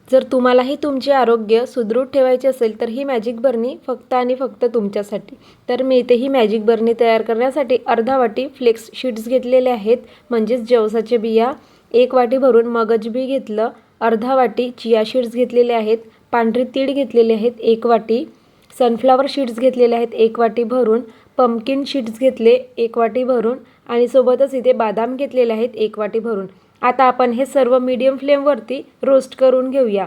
जर तुम्हालाही तुमचे आरोग्य सुदृढ ठेवायचे असेल तर ही मॅजिक बरणी फक्त आणि फक्त तुमच्यासाठी। तर मी इथे ही मॅजिक बरणी तयार करण्यासाठी अर्धा वाटी फ्लेक्स सीड्स घेतलेले आहेत, म्हणजेच जवसाच्या बिया। 1 वाटी भरून मगज बी घेतलं, अर्धा वाटी चिया सीड्स घेतलेले आहेत, पांढरे तीळ घेतलेले आहेत 1 वाटी, सनफ्लॉवर सीड्स घेतलेले आहेत 1 वाटी भरून, पंपकिन सीड्स घेतले 1 वाटी भरून आणि सोबतच इथे बदाम घेतलेले आहेत 1 वाटी भरून। आता आपण हे सर्व मीडियम फ्लेमवरती रोस्ट करून घेऊया।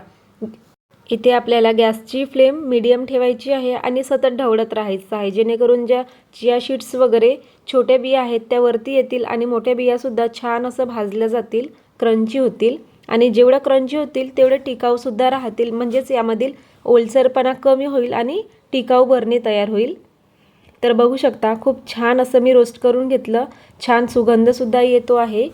इथे आपल्याला गॅसची फ्लेम मीडियम ठेवायची आहे आणि सतत ढवळत राहायचं आहे, जेणेकरून ज्या चिया सीड्स वगैरे छोट्या बिया आहेत त्या वरती येतील आणि मोठ्या बियासुद्धा छान असं भाजल्या जातील, क्रंची होतील आणि जेवढं क्रंची होतील तेवढे टिकाऊसुद्धा राहतील, म्हणजेच यामधील ओलसरपणा कमी होईल आणि टिकाऊ बरणी तयार होईल। तर बघू शकता खूप छान असं मी रोस्ट करून घेतलं, छान सुगंधसुद्धा येतो आहे।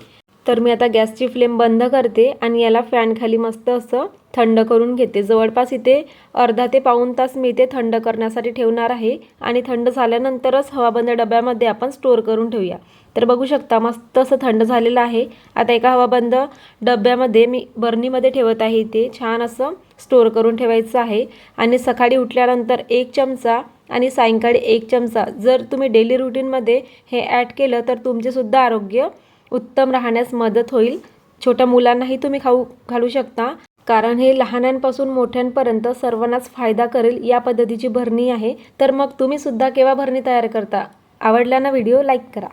तर मी आता गॅसची फ्लेम बंद करते आणि याला फॅन खाली मस्त असं थंड करून घेते। जवळपास इथे अर्धा ते पाऊण तास मी इथे थंड करण्यासाठी ठेवणार आहे आणि थंड झाल्यानंतरच हवाबंद डब्यामध्ये आपण स्टोअर करून ठेवूया। तर बघू शकता मस्त असं थंड झालेलं आहे। आता एका हवाबंद डब्यामध्ये मी बरणीमध्ये ठेवत आहे, इथे छान असं स्टोअर करून ठेवायचं आहे आणि सकाळी उठल्यानंतर 1 चमचा आणि सायंकाळी 1 चमचा जर तुम्ही डेली रुटीनमध्ये हे ॲड केलं तर तुमचेसुद्धा आरोग्य उत्तम राहण्यास मदत होईल। छोट्या मुलांनाही तुम्ही घालू शकता, कारण हे लहानांपासून मोठ्यांपर्यंत सर्वांनाच फायदा करेल या पद्धतीची बरणी आहे। तर मग तुम्ही सुद्धा केव्हा बरणी तयार करता? आवडला ना व्हिडिओ लाईक करा।